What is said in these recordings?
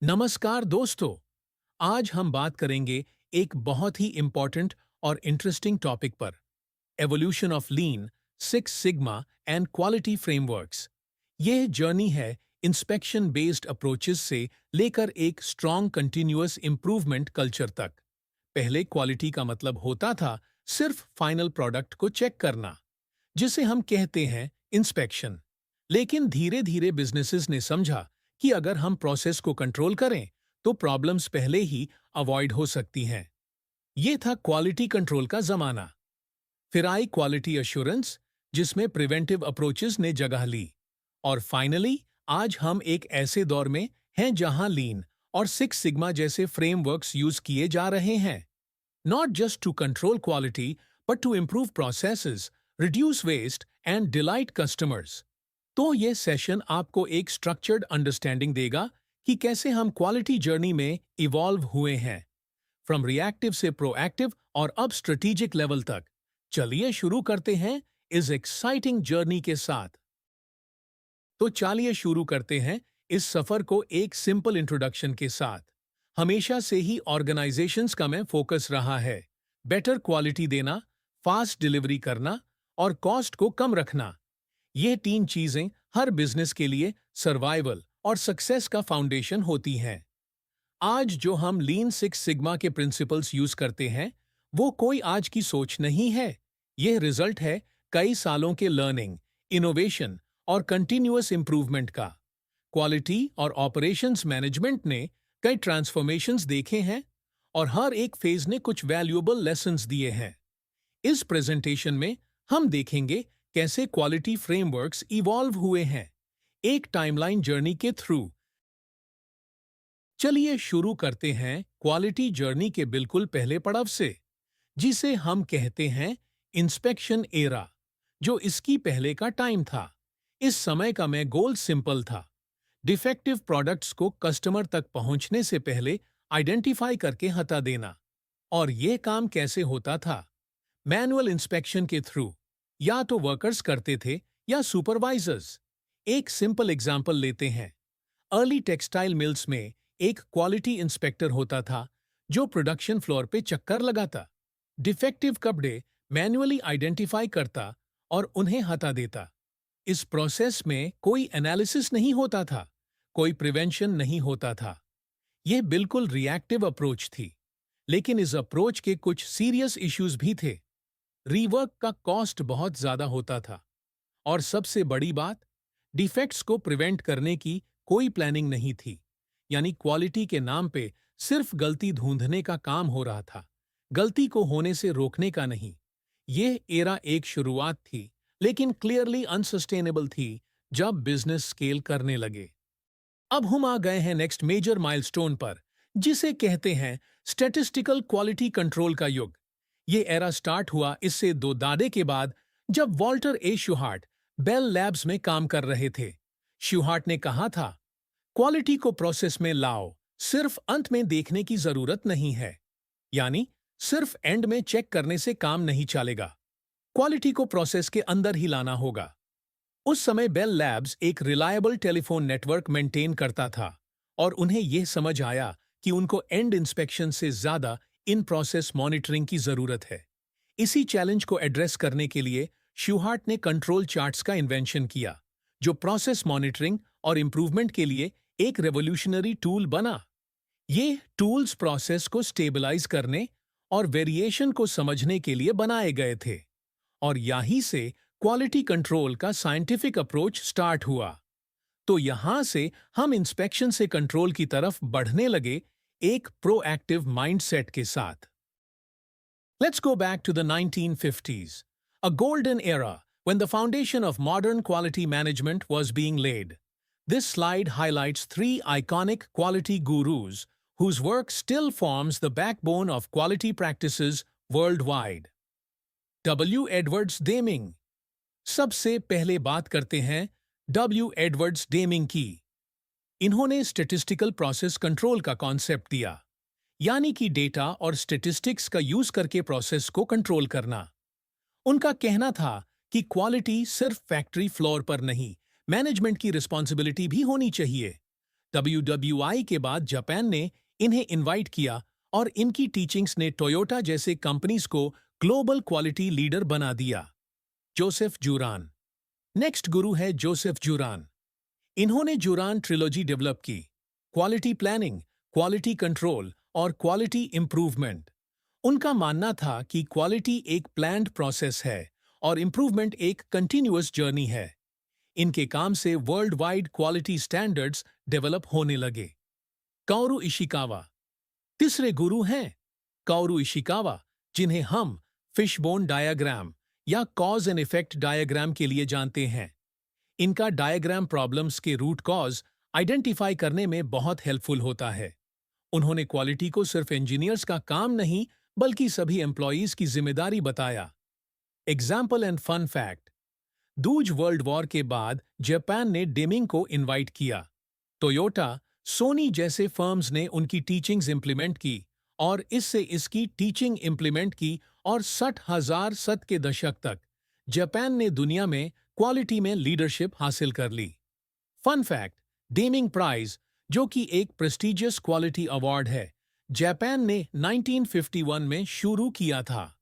नमस्कार दोस्तों। आज हम बात करेंगे एक बहुत ही इम्पॉर्टेंट और इंटरेस्टिंग टॉपिक पर, evolution of lean, six sigma and quality frameworks. यह जर्नी है इंस्पेक्शन बेस्ड अप्रोचेस से लेकर एक स्ट्रॉन्ग कंटिन्यूअस इंप्रूवमेंट कल्चर तक। पहले क्वालिटी का मतलब होता था सिर्फ फाइनल प्रोडक्ट को चेक करना, जिसे हम कहते हैं इंस्पेक्शन। लेकिन धीरे धीरे बिजनेसेस ने समझा कि अगर हम प्रोसेस को कंट्रोल करें तो प्रॉब्लम्स पहले ही अवॉइड हो सकती हैं। ये था क्वालिटी कंट्रोल का जमाना। फिर आई क्वालिटी अश्योरेंस, जिसमें प्रिवेंटिव अप्रोचेस ने जगह ली। और फाइनली आज हम एक ऐसे दौर में हैं जहां लीन और सिक्स सिग्मा जैसे फ्रेमवर्क्स यूज किए जा रहे हैं, not just to control quality, but to improve processes, reduce waste, and delight customers. तो ये सेशन आपको एक स्ट्रक्चर्ड अंडरस्टैंडिंग देगा कि कैसे हम क्वालिटी जर्नी में इवॉल्व हुए हैं, फ्रॉम रिएक्टिव से प्रोएक्टिव और अब स्ट्रेटेजिक लेवल तक। चलिए शुरू करते हैं इस एक्साइटिंग जर्नी के साथ। तो चलिए शुरू करते हैं इस सफर को एक सिंपल इंट्रोडक्शन के साथ। हमेशा से ही ऑर्गेनाइजेशंस का में फोकस रहा है बेटर क्वालिटी देना, फास्ट डिलीवरी करना और कॉस्ट को कम रखना। ये तीन चीजें हर बिजनेस के लिए सर्वाइवल और सक्सेस का फाउंडेशन होती हैं। आज जो हम लीन सिक्स सिग्मा के प्रिंसिपल्स यूज करते हैं, वो कोई आज की सोच नहीं है। यह रिजल्ट है कई सालों के लर्निंग, इनोवेशन और कंटिन्यूअस इंप्रूवमेंट का। क्वालिटी और ऑपरेशंस मैनेजमेंट ने कई ट्रांसफॉर्मेशंस देखे हैं और हर एक फेज ने कुछ वैल्यूएबल लेसन्स दिए हैं। इस प्रेजेंटेशन में हम देखेंगे कैसे क्वालिटी फ्रेमवर्क्स इवॉल्व हुए हैं, एक टाइमलाइन जर्नी के थ्रू। चलिए शुरू करते हैं क्वालिटी जर्नी के बिल्कुल पहले पड़ाव से, जिसे हम कहते हैं इंस्पेक्शन एरा, जो इसकी पहले का टाइम था। इस समय का मैं गोल सिंपल था, डिफेक्टिव प्रोडक्ट्स को कस्टमर तक पहुंचने से पहले आइडेंटिफाई करके हटा देना। और यह काम कैसे होता था? मैनुअल इंस्पेक्शन के थ्रू। या तो वर्कर्स करते थे या सुपरवाइजर्स। एक सिंपल एग्जांपल लेते हैं। अर्ली टेक्सटाइल मिल्स में एक क्वालिटी इंस्पेक्टर होता था जो प्रोडक्शन फ्लोर पे चक्कर लगाता, डिफेक्टिव कपड़े मैन्युअली आइडेंटिफाई करता और उन्हें हटा देता। इस प्रोसेस में कोई एनालिसिस नहीं होता था, कोई प्रिवेंशन नहीं होता था। यह बिल्कुल रिएक्टिव अप्रोच थी। लेकिन इस अप्रोच के कुछ सीरियस इश्यूज भी थे। रीवर्क का कॉस्ट बहुत ज्यादा होता था। और सबसे बड़ी बात, डिफेक्ट्स को प्रिवेंट करने की कोई प्लानिंग नहीं थी। यानी क्वालिटी के नाम पे सिर्फ गलती ढूंढने का काम हो रहा था, गलती को होने से रोकने का नहीं। यह एरा एक शुरुआत थी, लेकिन क्लियरली अनसस्टेनेबल थी जब बिजनेस स्केल करने लगे। अब हम आ गए हैं नेक्स्ट मेजर माइलस्टोन पर, जिसे कहते हैं स्टैटिस्टिकल क्वालिटी कंट्रोल का युग। ये एरा स्टार्ट हुआ इससे दो दादे के बाद, जब वॉल्टर ए शूहार्ट बेल लैब्स में काम कर रहे थे। शूहार्ट ने कहा था, क्वालिटी को प्रोसेस में लाओ, सिर्फ अंत में देखने की जरूरत नहीं है। यानी सिर्फ एंड में चेक करने से काम नहीं चलेगा, क्वालिटी को प्रोसेस के अंदर ही लाना होगा। उस समय बेल लैब्स एक रिलायबल टेलीफोन नेटवर्क मेंटेन करता था और उन्हें यह समझ आया कि उनको एंड इंस्पेक्शन से ज्यादा इन प्रोसेस मॉनिटरिंग की जरूरत है। इसी चैलेंज को एड्रेस करने के लिए शूहार्ट ने कंट्रोल चार्ट्स का इन्वेंशन किया, जो प्रोसेस मॉनिटरिंग और इंप्रूवमेंट के लिए एक रेवोल्यूशनरी टूल बना। ये टूल्स प्रोसेस को स्टेबलाइज करने और वेरिएशन को समझने के लिए बनाए गए थे। और यहीं से क्वालिटी कंट्रोल का साइंटिफिक अप्रोच स्टार्ट हुआ। तो यहां से हम इंस्पेक्शन से कंट्रोल की तरफ बढ़ने लगे, एक प्रोएक्टिव माइंडसेट के साथ। Let's go back to the 1950s, a golden era when the foundation of modern quality management was being laid. This slide highlights three iconic quality gurus whose work still forms the backbone of quality practices worldwide. W. Edwards Deming. सबसे पहले बात करते हैं W. Edwards Deming की। इन्होंने statistical process control का concept दिया, यानी कि डेटा और स्टैटिस्टिक्स का यूज करके प्रोसेस को कंट्रोल करना। उनका कहना था कि क्वालिटी सिर्फ फैक्ट्री फ्लोर पर नहीं, मैनेजमेंट की रिस्पॉन्सिबिलिटी भी होनी चाहिए। WWI के बाद जापान ने इन्हें इनवाइट किया और इनकी टीचिंग्स ने टोयोटा जैसे कंपनीज को ग्लोबल क्वालिटी लीडर बना दिया। जोसेफ जूरान। नेक्स्ट गुरु है जोसेफ जूरान। इन्होंने जूरान ट्रिलॉजी डेवलप की, क्वालिटी प्लानिंग, क्वालिटी कंट्रोल और क्वालिटी इंप्रूवमेंट। उनका मानना था कि क्वालिटी एक प्लान्ड प्रोसेस है और इंप्रूवमेंट एक कंटिन्यूअस जर्नी है। इनके काम से world wide quality standards develop होने लगे। Kaoru Ishikawa. तीसरे गुरु हैं काओरू इशिकावा, जिन्हें हम फिशबोन डायग्राम या कॉज एंड इफेक्ट डायग्राम के लिए जानते हैं। इनका डायग्राम प्रॉब्लम्स के रूट कॉज आइडेंटिफाई करने में बहुत हेल्पफुल होता है। उन्होंने क्वालिटी को सिर्फ इंजीनियर्स का काम नहीं बल्कि सभी एम्प्लॉयज की जिम्मेदारी बताया। Example and fun fact. दूज वर्ल्ड वॉर के बाद जापान ने डेमिंग को इनवाइट किया। टोयोटा, सोनी जैसे फर्म्स ने उनकी टीचिंग्स इंप्लीमेंट की और इससे इसकी टीचिंग इंप्लीमेंट की और 60,000 के दशक तक जापान ने दुनिया में क्वालिटी में लीडरशिप हासिल कर ली। फन फैक्ट, डेमिंग प्राइज, जो कि एक प्रेस्टिजियस क्वालिटी अवार्ड है, जापान ने 1951 में शुरू किया था।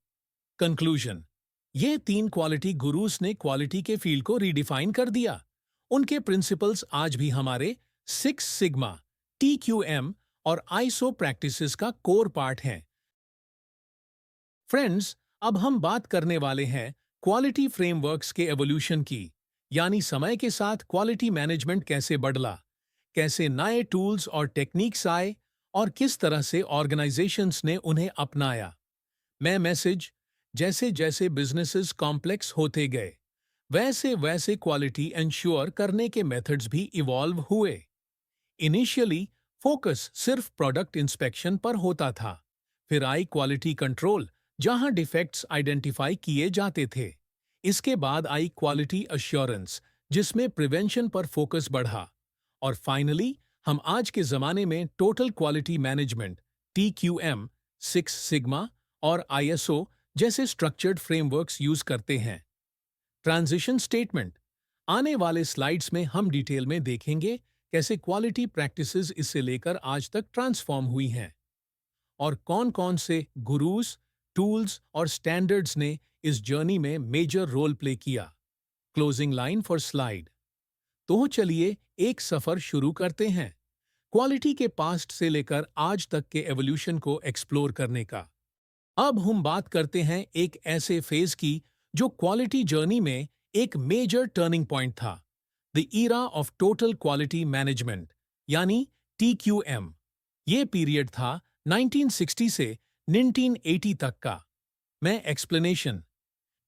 कंक्लूजन, ये 3 क्वालिटी गुरुस ने क्वालिटी के फील्ड को रीडिफाइन कर दिया। उनके प्रिंसिपल्स आज भी हमारे 6 सिग्मा, TQM और ISO प्रैक्टिसेस का कोर पार्ट हैं। फ्रेंड्स, अब हम बात करने वाले हैं क्वालिटी फ्रेमवर्क्स के एवोल्यूशन की, यानी समय के साथ क्वालिटी मैनेजमेंट कैसे बदला, कैसे नए टूल्स और टेक्निक्स आए और किस तरह से ऑर्गेनाइजेशंस ने उन्हें अपनाया। मैं मैसेज, जैसे जैसे बिजनेसेस कॉम्प्लेक्स होते गए वैसे वैसे क्वालिटी एंश्योर करने के मेथड्स भी इवॉल्व हुए। इनिशियली फोकस सिर्फ प्रोडक्ट इंस्पेक्शन पर होता था, फिर आई क्वालिटी कंट्रोल जहां डिफेक्ट्स आइडेंटिफाई किए जाते थे। इसके बाद आई क्वालिटी अश्योरेंस जिसमें प्रिवेंशन पर फोकस बढ़ा, और फाइनली हम आज के जमाने में total quality management TQM, 6 sigma और ISO जैसे स्ट्रक्चर्ड फ्रेमवर्क्स यूज करते हैं। Transition statement. आने वाले स्लाइड्स में हम डिटेल में देखेंगे कैसे क्वालिटी प्रैक्टिसेस इससे लेकर आज तक ट्रांसफॉर्म हुई हैं और कौन-कौन से गुरुस, टूल्स और स्टैंडर्ड्स ने इस जर्नी में मेजर रोल प्ले किया। Closing line for slide. तो चलिए एक सफर शुरू करते हैं क्वालिटी के पास्ट से लेकर आज तक के एवोल्यूशन को एक्सप्लोर करने का। अब हम बात करते हैं एक ऐसे फेज की जो क्वालिटी जर्नी में एक मेजर टर्निंग पॉइंट था, the era of total quality management यानी TQM। ये पीरियड था 1960 से 1980 तक का। मैं एक्सप्लेनेशन।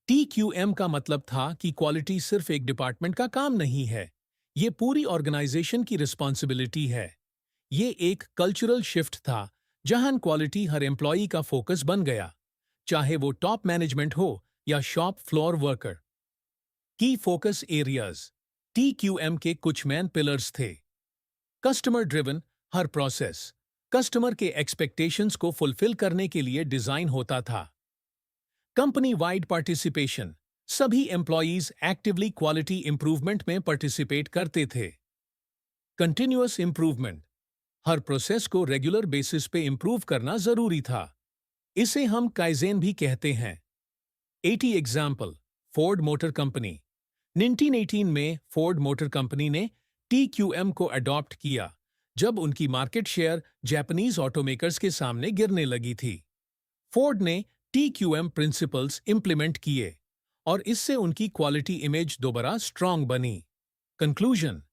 TQM का मतलब था कि क्वालिटी सिर्फ एक डिपार्टमेंट का काम नहीं है, ये पूरी ऑर्गेनाइजेशन की रिस्पॉन्सिबिलिटी है। ये एक कल्चरल शिफ्ट था जहां क्वालिटी हर एम्प्लॉई का फोकस बन गया, चाहे वो टॉप मैनेजमेंट हो या शॉप फ्लोर वर्कर। की फोकस एरियाज। TQM के कुछ मेन पिलर्स थे। कस्टमर ड्रिवन, हर प्रोसेस कस्टमर के एक्सपेक्टेशंस को फुलफिल करने के लिए डिजाइन होता था। कंपनी वाइड पार्टिसिपेशन, सभी एम्प्लॉयज एक्टिवली क्वालिटी इंप्रूवमेंट में पार्टिसिपेट करते थे। कंटिन्यूअस इंप्रूवमेंट, हर प्रोसेस को रेगुलर बेसिस पे इंप्रूव करना जरूरी था। इसे हम काइजेन भी कहते हैं। 80 एग्जाम्पल। Ford motor company. 1918 में फोर्ड मोटर कंपनी ने TQM को अडॉप्ट किया जब उनकी मार्केट शेयर जापानीज ऑटोमेकर्स के सामने गिरने लगी थी। फोर्ड ने TQM प्रिंसिपल्स इंप्लीमेंट किए और इससे उनकी क्वालिटी इमेज दोबारा स्ट्रांग बनी। कंक्लूजन,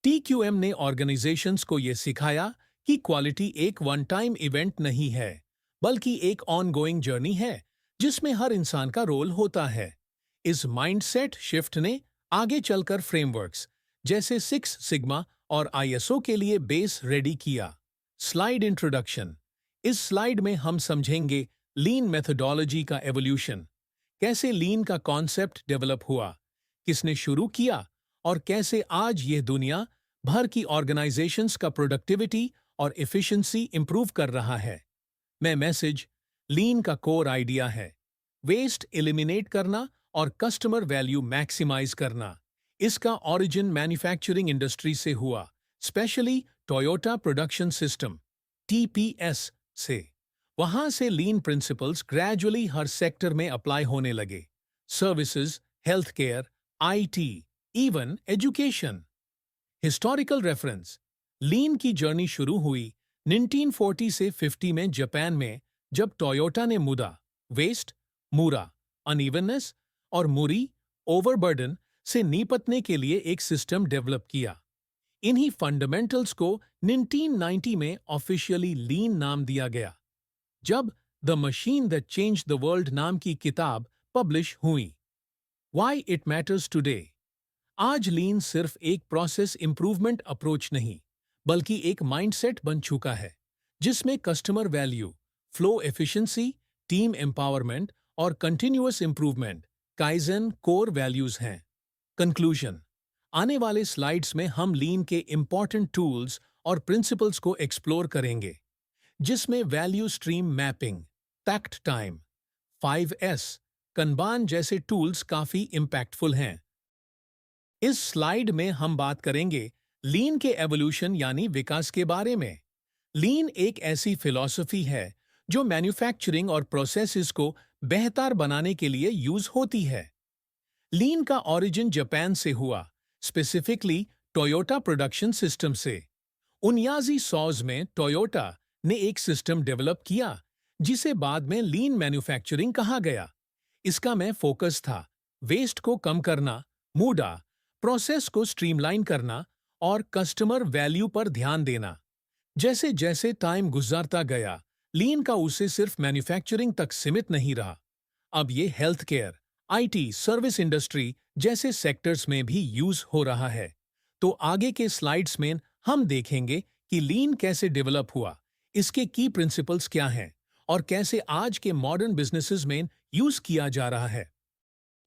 TQM ने ऑर्गेनाइजेशंस को यह सिखाया कि क्वालिटी एक वन टाइम इवेंट नहीं है, बल्कि एक ऑनगोइंग जर्नी है जिसमें हर इंसान का रोल होता है। इस माइंडसेट शिफ्ट ने आगे चलकर फ्रेमवर्क्स जैसे 6 सिग्मा और ISO के लिए बेस रेडी किया। Slide introduction. इस स्लाइड में हम समझेंगे लीन मेथोडोलॉजी का एवोल्यूशन, कैसे लीन का कॉन्सेप्ट डेवलप हुआ, किसने शुरू किया और कैसे आज यह दुनिया भर की ऑर्गेनाइजेशंस का प्रोडक्टिविटी और एफिशिएंसी इंप्रूव कर रहा है। मैं मैसेज, लीन का कोर आइडिया है वेस्ट एलिमिनेट करना और कस्टमर वैल्यू मैक्सिमाइज करना। इसका ओरिजिन मैन्युफैक्चरिंग इंडस्ट्री से हुआ, specially Toyota production system TPS से। वहां से लीन प्रिंसिपल्स ग्रेजुअली हर सेक्टर में अप्लाई होने लगे। Services, health care, IT, even education. Historical reference. Lean की जर्नी शुरू हुई 1940 से 50 में जापान में, जब टोयोटा ने मुदा, वेस्ट, मूरा, अनइवननेस और मुरी, ओवरबर्डन से निपटने के लिए एक सिस्टम डेवलप किया। इन्हीं फंडामेंटल्स को 1990 में ऑफिशियली लीन नाम दिया गया, जब the machine that changed the world नाम की किताब पब्लिश हुई। Why it matters today. आज लीन सिर्फ एक प्रोसेस इंप्रूवमेंट अप्रोच नहीं, बल्कि एक माइंडसेट बन चुका है, जिसमें customer value, flow efficiency, team empowerment और continuous improvement, kaizen core values हैं। कंक्लूजन। आने वाले स्लाइड्स में हम लीन के इंपॉर्टेंट टूल्स और प्रिंसिपल्स को एक्सप्लोर करेंगे, जिसमें value stream mapping, takt time, 5S, kanban जैसे टूल्स काफी इम्पैक्टफुल हैं। इस स्लाइड में हम बात करेंगे लीन के एवोल्यूशन यानी विकास के बारे में। लीन एक ऐसी फिलॉसफी है जो मैन्युफैक्चरिंग और प्रोसेसेस को बेहतर बनाने के लिए यूज होती है। लीन का ओरिजिन जापान से हुआ, स्पेसिफिकली टोयोटा प्रोडक्शन सिस्टम से। 1900 में टोयोटा ने एक सिस्टम डेवलप किया, जिसे बाद में लीन मैन्युफैक्चरिंग कहा गया। इसका में फोकस था वेस्ट को कम करना, मूडा, प्रोसेस को स्ट्रीमलाइन करना और कस्टमर वैल्यू पर ध्यान देना। जैसे जैसे टाइम गुजरता गया, लीन का उसे सिर्फ मैन्युफैक्चरिंग तक सीमित नहीं रहा। अब ये health care, IT, service industry जैसे सेक्टर्स में भी यूज हो रहा है। तो आगे के स्लाइड्स में हम देखेंगे कि लीन कैसे डेवलप हुआ, इसके की प्रिंसिपल्स क्या हैं और कैसे आज के मॉडर्न बिजनेसेस में यूज किया जा रहा है।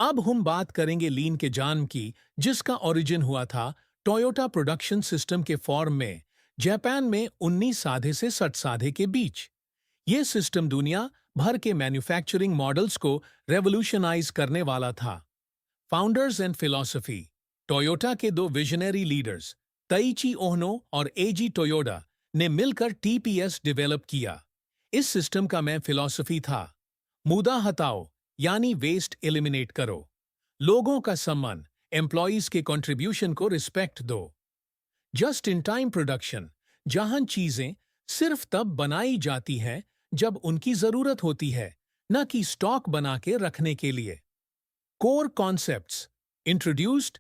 अब हम बात करेंगे लीन के जन्म की, जिसका ओरिजिन हुआ था टोयोटा प्रोडक्शन सिस्टम के फॉर्म में, जापान में 19 से 60 के बीच। ये सिस्टम दुनिया भर के मैन्युफैक्चरिंग मॉडल्स को रेवोल्यूशनाइज करने वाला था। Founders and philosophy. टोयोटा के दो विजनरी लीडर्स, ताइची ओहनो और एजी टोयोडा, ने मिलकर टीपीएस डेवलप किया। इस सिस्टम का मैं फिलॉसफी था, मुद्दा हटाओ यानी वेस्ट एलिमिनेट करो, लोगों का सम्मान, एम्प्लॉइज के कंट्रीब्यूशन को रिस्पेक्ट दो, जस्ट इन टाइम प्रोडक्शन, जहां चीजें सिर्फ तब बनाई जाती हैं जब उनकी जरूरत होती है, न कि स्टॉक बना के रखने के लिए। Core concepts introduced.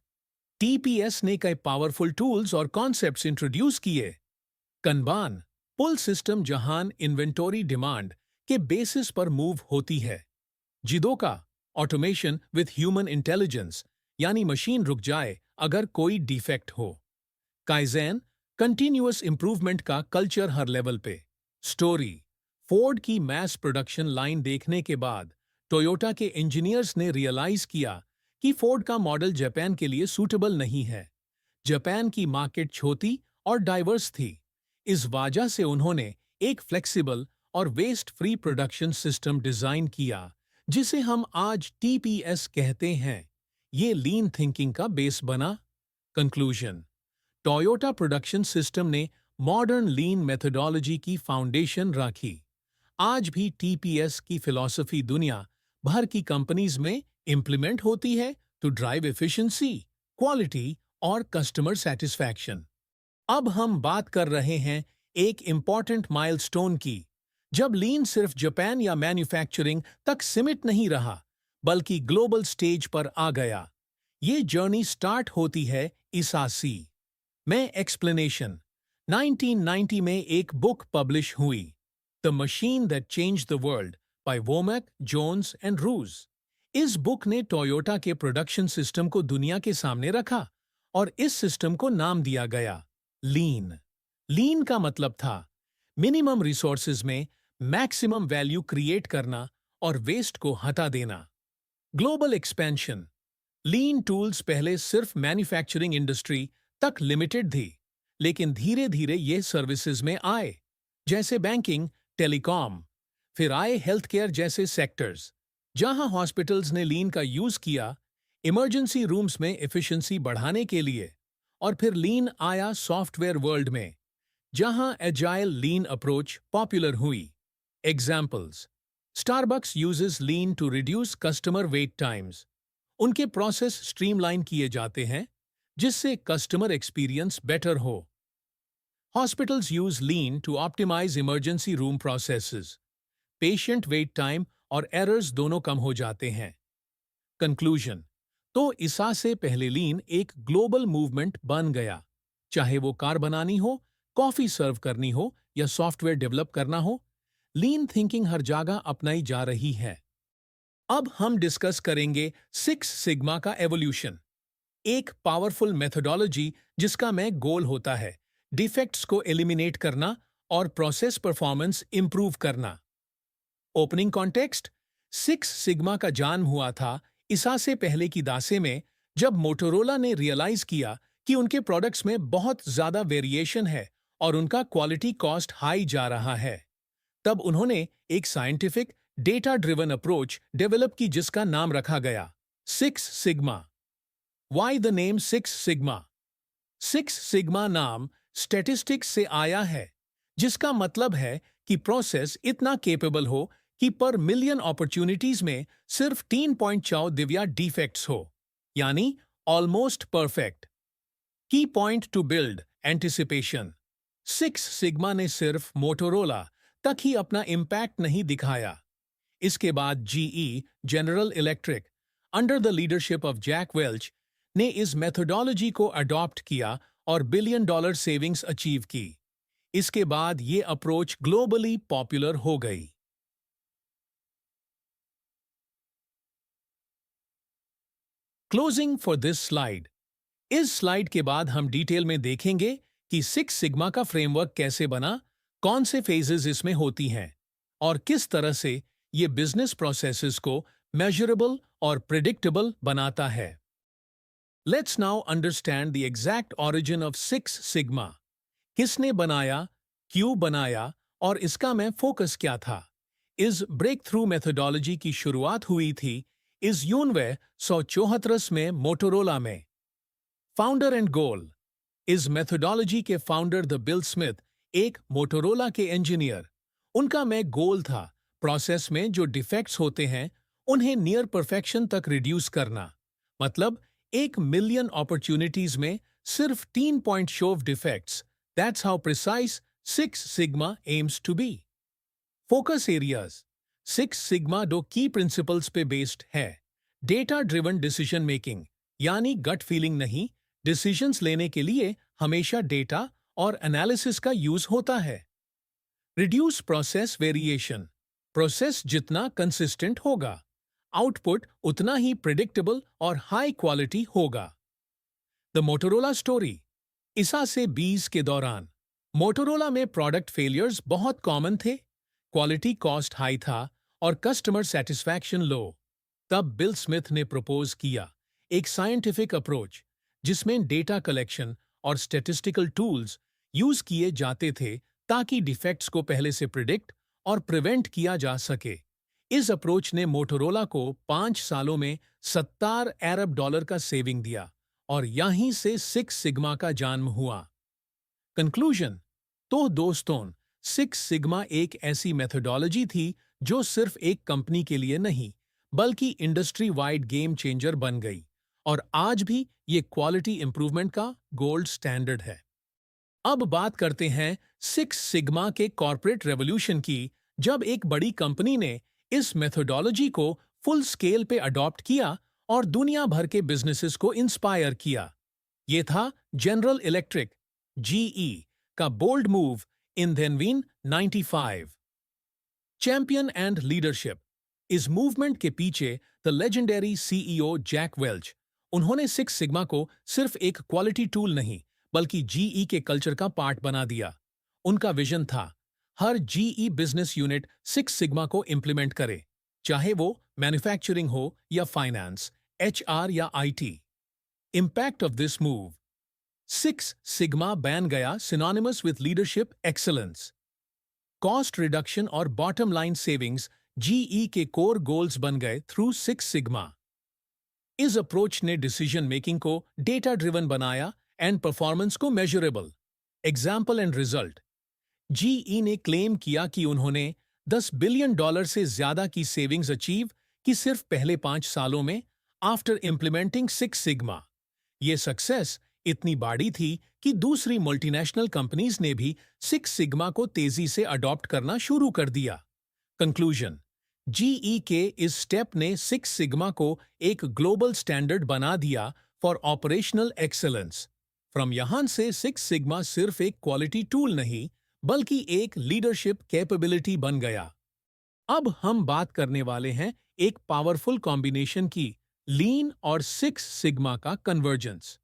टीपीएस ने कई पावरफुल टूल्स और कॉन्सेप्ट्स इंट्रोड्यूस किए। कनबान, पुल सिस्टम जहां इन्वेंटरी डिमांड के बेसिस पर मूव होती है। जिदोका, ऑटोमेशन विथ ह्यूमन इंटेलिजेंस, यानी मशीन रुक जाए अगर कोई डिफेक्ट हो। काइजेन, कंटिन्यूअस इंप्रूवमेंट का कल्चर हर लेवल पे। स्टोरी, फोर्ड की मैस प्रोडक्शन लाइन देखने के बाद टोयोटा के इंजीनियर्स ने रियलाइज किया कि फोर्ड का मॉडल जापान के लिए सूटेबल नहीं है। जापान की मार्केट छोटी और डाइवर्स थी। इस वजह से उन्होंने एक फ्लेक्सिबल और waste free production system design किया, जिसे हम आज टीपीएस कहते हैं। ये लीन थिंकिंग का बेस बना। कंक्लूजन। टोयोटा प्रोडक्शन सिस्टम ने मॉडर्न लीन मेथोडोलॉजी की फाउंडेशन रखी। आज भी टीपीएस की फिलॉसफी दुनिया भर की कंपनीज में इंप्लीमेंट होती है टू ड्राइव एफिशिएंसी, क्वालिटी और कस्टमर सेटिस्फैक्शन। अब हम बात कर रहे हैं एक इंपॉर्टेंट माइलस्टोन की, जब लीन सिर्फ जापान या मैन्युफैक्चरिंग तक सीमित नहीं रहा, बल्कि ग्लोबल स्टेज पर आ गया। ये जर्नी स्टार्ट होती है ईसासी में। एक्सप्लेनेशन। 1990 में एक बुक पब्लिश हुई, the machine that changed the world, by Womack, Jones and Roos. इस बुक ने टोयोटा के प्रोडक्शन सिस्टम को दुनिया के सामने रखा और इस सिस्टम को नाम दिया गया लीन। लीन का मतलब था मिनिमम रिसोर्सेज में मैक्सिमम वैल्यू क्रिएट करना और वेस्ट को हटा देना। Global expansion. लीन टूल्स पहले सिर्फ मैन्युफैक्चरिंग इंडस्ट्री तक लिमिटेड थी, लेकिन धीरे धीरे ये सर्विसेज में आए, जैसे बैंकिंग, टेलीकॉम। फिर आए हेल्थ केयर जैसे सेक्टर्स, जहां हॉस्पिटल्स ने लीन का यूज किया इमरजेंसी रूम्स में एफिशिएंसी बढ़ाने के लिए। और फिर लीन आया सॉफ्टवेयर वर्ल्ड में, जहां एजाइल लीन अप्रोच पॉपुलर हुई। Examples: Starbucks uses lean to reduce customer wait times. उनके प्रोसेस स्ट्रीमलाइन किए जाते हैं जिससे कस्टमर एक्सपीरियंस बेटर हो। Hospitals use lean to optimize emergency room processes. Patient wait time और एरर्स दोनों कम हो जाते हैं। कंक्लूजन: तो इसा से पहले लीन एक ग्लोबल मूवमेंट बन गया। चाहे वो कार बनानी हो, कॉफी सर्व करनी हो या सॉफ्टवेयर डेवलप करना हो, लीन थिंकिंग हर जगह अपनाई जा रही है। अब हम डिस्कस करेंगे सिक्स सिग्मा का एवोल्यूशन, एक पावरफुल मेथोडोलॉजी जिसका में गोल होता है डिफेक्ट्स को एलिमिनेट करना और प्रोसेस परफॉर्मेंस इंप्रूव करना। ओपनिंग कॉन्टेक्स्ट: सिक्स सिग्मा का जन्म हुआ था ईसा से पहले की दासे में, जब मोटोरोला ने रियलाइज किया कि उनके प्रोडक्ट्स में बहुत ज्यादा वेरिएशन है और उनका क्वालिटी कॉस्ट हाई जा रहा है। तब उन्होंने एक scientific data driven approach develop की जिसका नाम रखा गया six sigma. Why the name six sigma? Six sigma नाम स्टैटिस्टिक्स से आया है, जिसका मतलब है कि प्रोसेस इतना केपेबल हो कि पर मिलियन अपॉर्चुनिटीज में सिर्फ 3.4 दिव्या डिफेक्ट्स हो, यानी ऑलमोस्ट परफेक्ट। की point two build anticipation: six sigma ने सिर्फ मोटोरोला तक ही अपना इम्पैक्ट नहीं दिखाया। इसके बाद GE, general electric, under the leadership of Jack Welch, ने इस मेथोडोलॉजी को अडॉप्ट किया और बिलियन डॉलर सेविंग्स अचीव की। इसके बाद ये अप्रोच ग्लोबली पॉपुलर हो गई। क्लोजिंग फॉर दिस स्लाइड: इस स्लाइड के बाद हम डिटेल में देखेंगे कि सिक्स सिग्मा का फ्रेमवर्क कैसे बना, कौन से फेजेस इसमें होती हैं और किस तरह से ये बिजनेस प्रोसेसेस को मेजरेबल और प्रिडिक्टेबल बनाता है। Let's now understand the exact origin of six sigma. किसने बनाया, क्यों बनाया और इसका में फोकस क्या था। इस ब्रेक थ्रू मेथोडोलॉजी की शुरुआत हुई थी इस यूनवे 174 में मोटोरोला में। फाउंडर एंड गोल: इस मेथोडोलॉजी के फाउंडर द बिल स्मिथ एक मोटोरोला के इंजीनियर। उनका में गोल था प्रोसेस में जो डिफेक्ट्स होते हैं उन्हें नियर परफेक्शन तक रिड्यूस करना। मतलब 1 मिलियन अपॉर्चुनिटीज में सिर्फ 3 point show defects. That's how precise six sigma aims to be. Focus areas: six sigma दो की प्रिंसिपल्स पे बेस्ड है। डेटा ड्रिवन डिसीजन मेकिंग, यानी गट फीलिंग नहीं, डिसीजंस लेने के लिए हमेशा डेटा और एनालिसिस का यूज होता है। रिड्यूस प्रोसेस वेरिएशन: प्रोसेस जितना कंसिस्टेंट होगा, आउटपुट उतना ही प्रिडिक्टेबल और हाई क्वालिटी होगा। द मोटोरोला स्टोरी: ईसा से 20 के दौरान मोटोरोला में प्रोडक्ट फेलियर्स बहुत कॉमन थे, क्वालिटी कॉस्ट हाई था और कस्टमर सेटिस्फैक्शन लो। तब बिल स्मिथ ने प्रपोज किया एक साइंटिफिक अप्रोच जिसमें डेटा कलेक्शन और स्टैटिस्टिकल टूल्स यूज किए जाते थे ताकि डिफेक्ट्स को पहले से प्रिडिक्ट और प्रिवेंट किया जा सके। इस अप्रोच ने मोटोरोला को 5 सालों में 70 अरब डॉलर का सेविंग दिया और यहीं से सिक्स सिग्मा का जन्म हुआ। कंक्लूजन: तो दोस्तों, सिक्स सिग्मा एक ऐसी मेथोडोलॉजी थी जो सिर्फ एक कंपनी के लिए नहीं बल्कि इंडस्ट्री वाइड गेम चेंजर बन गई और आज भी ये क्वालिटी इंप्रूवमेंट का गोल्ड स्टैंडर्ड है। अब बात करते हैं सिक्स सिग्मा के कॉर्पोरेट रेवोल्यूशन की, जब एक बड़ी कंपनी ने इस मेथोडोलॉजी को फुल स्केल पे अडॉप्ट किया और दुनिया भर के बिजनेसेस को इंस्पायर किया। ये था जनरल इलेक्ट्रिक जीई का बोल्ड मूव इन धेनविन 95। चैंपियन एंड लीडरशिप: इस मूवमेंट के पीछे the legendary CEO Jack Welch. उन्होंने सिक्स सिग्मा को सिर्फ एक क्वालिटी टूल नहीं बल्कि जीई के कल्चर का पार्ट बना दिया। उनका विजन था हर GE business unit six sigma को इंप्लीमेंट करे, चाहे वो मैन्युफैक्चरिंग हो या फाइनेंस, एचआर या IT. Impact of this move: six sigma बैन गया synonymous with leadership excellence. Cost reduction और बॉटम लाइन सेविंग्स जीई के कोर गोल्स बन गए थ्रू सिक्स सिग्मा। इस अप्रोच ने डिसीजन मेकिंग को डेटा ड्रिवन बनाया एंड परफॉर्मेंस को measurable. Example and result. GE ने क्लेम किया कि उन्होंने $10 बिलियन से ज्यादा की सेविंग्स अचीव की सिर्फ पहले 5 सालों में आफ्टर इम्प्लीमेंटिंग सिक्स सिग्मा। ये सक्सेस इतनी बड़ी थी कि दूसरी मल्टीनेशनल कंपनीज ने भी सिक्स सिग्मा को तेजी से अडॉप्ट करना शुरू कर दिया। कंक्लूजन। जीई के इस स्टेप ने सिक्स सिग्मा को एक ग्लोबल स्टैंडर्ड बना दिया फॉर ऑपरेशनल एक्सेलेंस। फ्रॉम यहां से सिक्स सिग्मा सिर्फ एक क्वालिटी टूल नहीं बल्कि एक लीडरशिप कैपेबिलिटी बन गया। अब हम बात करने वाले हैं एक पावरफुल कॉम्बिनेशन की, लीन और सिक्स सिग्मा का कन्वर्जेंस।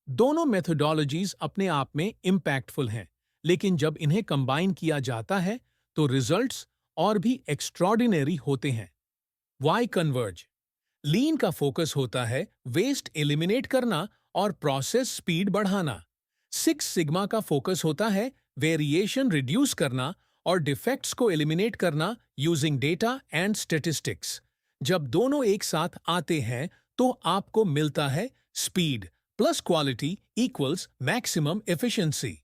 दोनों मेथोडोलॉजीज अपने आप में इम्पैक्टफुल हैं, लेकिन जब इन्हें कंबाइन किया जाता है तो रिजल्ट्स और भी एक्स्ट्रॉर्डिनरी होते हैं। Y converge. लीन का फोकस होता है वेस्ट एलिमिनेट करना और प्रोसेस स्पीड बढ़ाना। सिक्स सिग्मा का फोकस होता है वेरिएशन रिड्यूस करना और डिफेक्ट्स को एलिमिनेट करना यूजिंग डेटा एंड स्टैटिस्टिक्स। जब दोनों एक साथ आते हैं तो आपको मिलता है speed plus quality equals maximum efficiency.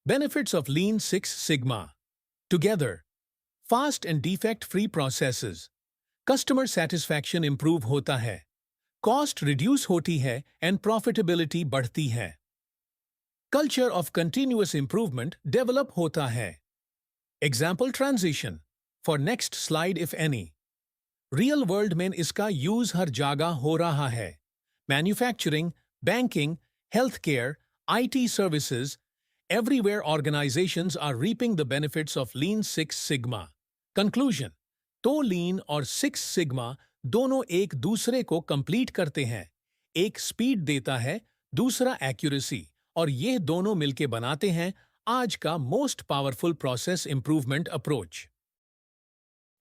Benefits of lean six sigma. Together, fast and defect free processes, customer satisfaction improve होता है, कॉस्ट रिड्यूस होती है एंड प्रॉफिटेबिलिटी बढ़ती है, culture of continuous improvement develop होता है। Example transition for next slide if any. Real world में इसका यूज हर जगह हो रहा है। Manufacturing, banking, health care, IT services, everywhere organizations are reaping the benefits of Lean Six Sigma. Conclusion. तो लीन और सिक्स सिग्मा दोनों एक दूसरे को कंप्लीट करते हैं। एक स्पीड देता है, दूसरा एक्यूरेसी, और ये दोनों मिलके बनाते हैं आज का most powerful process improvement approach.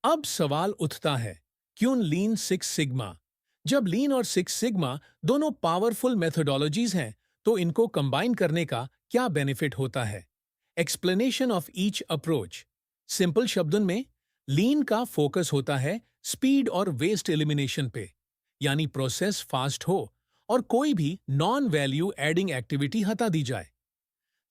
अब सवाल उठता है, क्यों लीन सिक्स सिग्मा? जब लीन और सिक्स सिग्मा दोनों पावरफुल मेथोडोलॉजीज हैं, तो इनको कंबाइन करने का क्या बेनिफिट होता है? Explanation of each approach. Simple शब्दों में, लीन का फोकस होता है स्पीड और वेस्ट एलिमिनेशन पे, यानी प्रोसेस फास्ट हो और कोई भी नॉन वैल्यू एडिंग एक्टिविटी हटा दी जाए।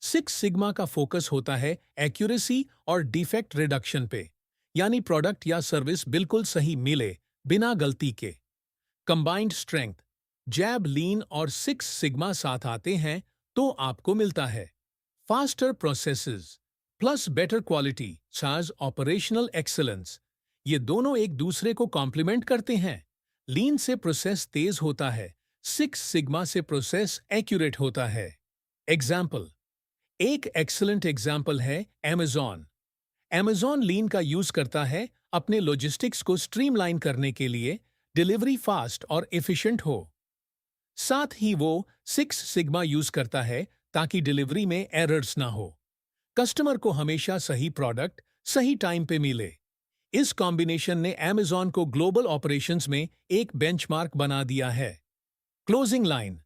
सिक्स सिग्मा का फोकस होता है एक्यूरेसी और डिफेक्ट रिडक्शन पे, यानी प्रोडक्ट या सर्विस बिल्कुल सही मिले बिना गलती के। Combined strength. जैब लीन और सिक्स सिग्मा साथ आते हैं तो आपको मिलता है faster processes plus better quality साज ऑपरेशनल एक्सीलेंस। ये दोनों एक दूसरे को कॉम्प्लीमेंट करते हैं। लीन से प्रोसेस तेज होता है, सिक्स सिग्मा से प्रोसेस एक्यूरेट होता है। एग्जाम्पल। एक एक्सीलेंट एग्जाम्पल है Amazon। Amazon लीन का यूज करता है अपने लॉजिस्टिक्स को स्ट्रीमलाइन करने के लिए, डिलीवरी फास्ट और एफिशिएंट हो। साथ ही वो सिक्स सिग्मा यूज करता है ताकि डिलीवरी में एरर्स ना हो, कस्टमर को हमेशा सही प्रोडक्ट सही टाइम पे मिले। इस कॉम्बिनेशन ने Amazon को ग्लोबल ऑपरेशंस में एक बेंचमार्क बना दिया है। Closing line.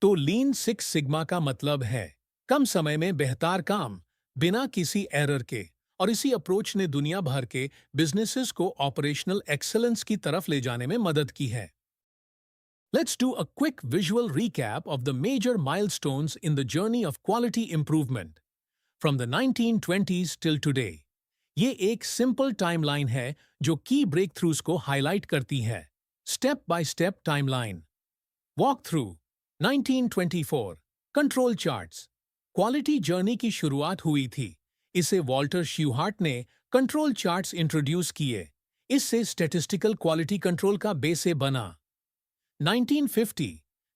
तो लीन सिक्स सिग्मा का मतलब है कम समय में बेहतर काम बिना किसी एरर के, और इसी अप्रोच ने दुनिया भर के बिजनेसेस को ऑपरेशनल एक्सेलेंस की तरफ ले जाने में मदद की है। Let's do a quick visual recap of the major milestones in the journey of quality improvement from the 1920s till today. ये एक सिंपल टाइमलाइन है जो की ब्रेकथ्रूज को हाईलाइट करती है। Step by step timeline. Walk through. 1924 control charts. Quality journey की शुरुआत हुई थी। इसे वॉल्टर श्यूहार्ट ने कंट्रोल चार्ट्स इंट्रोड्यूस किए। इससे स्टैटिस्टिकल क्वालिटी कंट्रोल का बेस बना। 1950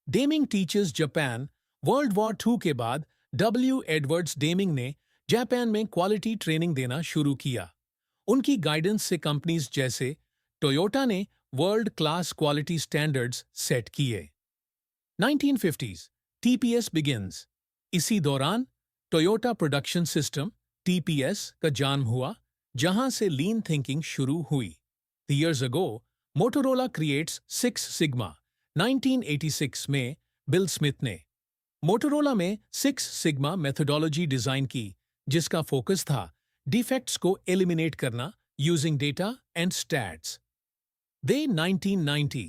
Deming teachers Japan. World war II के बाद एडवर्ड्स डेमिंग ने जापान में क्वालिटी ट्रेनिंग देना शुरू किया। उनकी गाइडेंस से कंपनीज जैसे टोयोटा ने world class quality standards set किए। 1950s TPS begins. इसी दौरान टोयोटा प्रोडक्शन सिस्टम TPS का जन्म हुआ, जहां से लीन थिंकिंग शुरू हुई। Years ago, Motorola creates Six Sigma। 1986 में बिल स्मिथ ने मोटोरोला में सिक्स सिग्मा मेथोडोलॉजी डिजाइन की, जिसका फोकस था डिफेक्ट्स को एलिमिनेट करना using data and stats. They 1990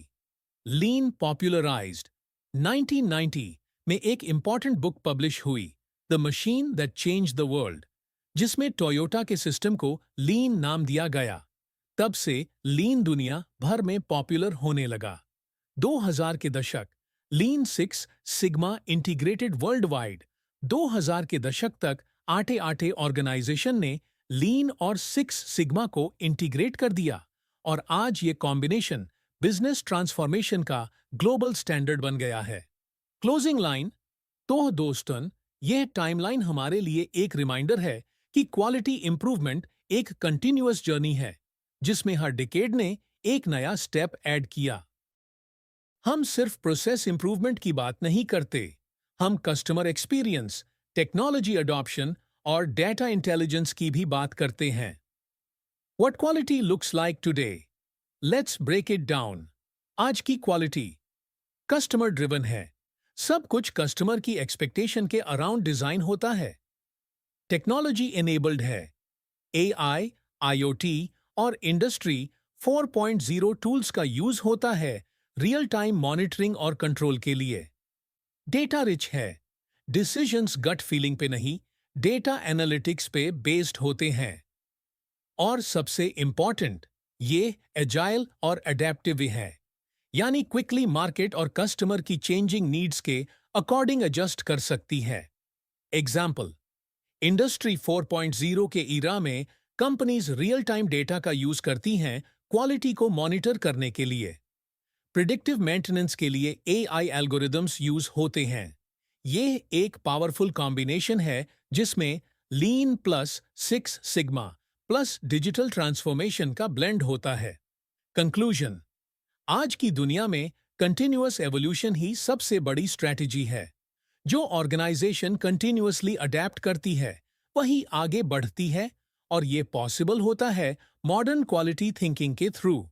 lean popularised. 1990 में एक इंपॉर्टेंट बुक पब्लिश हुई, the machine that change the world, जिसमें टोयोटा के सिस्टम को लीन नाम दिया गया। तब से लीन दुनिया भर में पॉपुलर होने लगा। 2000 के दशक, lean six sigma integrated world wide. 2000 के दशक तक आटे आटे ऑर्गेनाइजेशन ने लीन और सिक्स सिग्मा को इंटीग्रेट कर दिया और आज ये कॉम्बिनेशन बिजनेस ट्रांसफॉर्मेशन का ग्लोबल स्टैंडर्ड बन गया है। Closing line. तो दोस्तन, यह टाइमलाइन हमारे लिए एक रिमाइंडर है कि क्वालिटी इंप्रूवमेंट एक कंटिन्यूअस जर्नी है, जिसमें हर डिकेड ने एक नया स्टेप ऐड किया। हम सिर्फ प्रोसेस इंप्रूवमेंट की बात नहीं करते, हम कस्टमर एक्सपीरियंस, टेक्नोलॉजी अडॉप्शन और डेटा इंटेलिजेंस की भी बात करते हैं। What quality looks like today? Let's break it down. आज की क्वालिटी कस्टमर ड्रिवन है। सब कुछ कस्टमर की एक्सपेक्टेशन के अराउंड डिजाइन होता है। टेक्नोलॉजी एनेबल्ड है। AI, IoT और इंडस्ट्री 4.0 टूल्स का यूज होता है रियल टाइम मॉनिटरिंग और कंट्रोल के लिए। डेटा रिच है। डिसीजंस गट फीलिंग पे नहीं, डेटा एनालिटिक्स पे बेस्ड होते हैं। और सबसे इंपॉर्टेंट, ये एजाइल और अडेप्टिव भी है, यानी क्विकली मार्केट और कस्टमर की चेंजिंग नीड्स के अकॉर्डिंग एडजस्ट कर सकती है। एग्जाम्पल, इंडस्ट्री 4.0 के ईरा में कंपनीज रियल टाइम डेटा का यूज करती हैं क्वालिटी को मॉनिटर करने के लिए। प्रिडिक्टिव मेंटेनेंस के लिए AI एल्गोरिदम्स यूज होते हैं। ये एक पावरफुल कॉम्बिनेशन है जिसमें lean plus six sigma plus digital transformation का ब्लेंड होता है। कंक्लूजन। आज की दुनिया में कंटिन्यूअस एवोल्यूशन ही सबसे बड़ी स्ट्रैटेजी है। जो ऑर्गेनाइजेशन कंटिन्यूअसली अडेप्ट करती है वही आगे बढ़ती है, और ये पॉसिबल होता है मॉडर्न क्वालिटी थिंकिंग के थ्रू।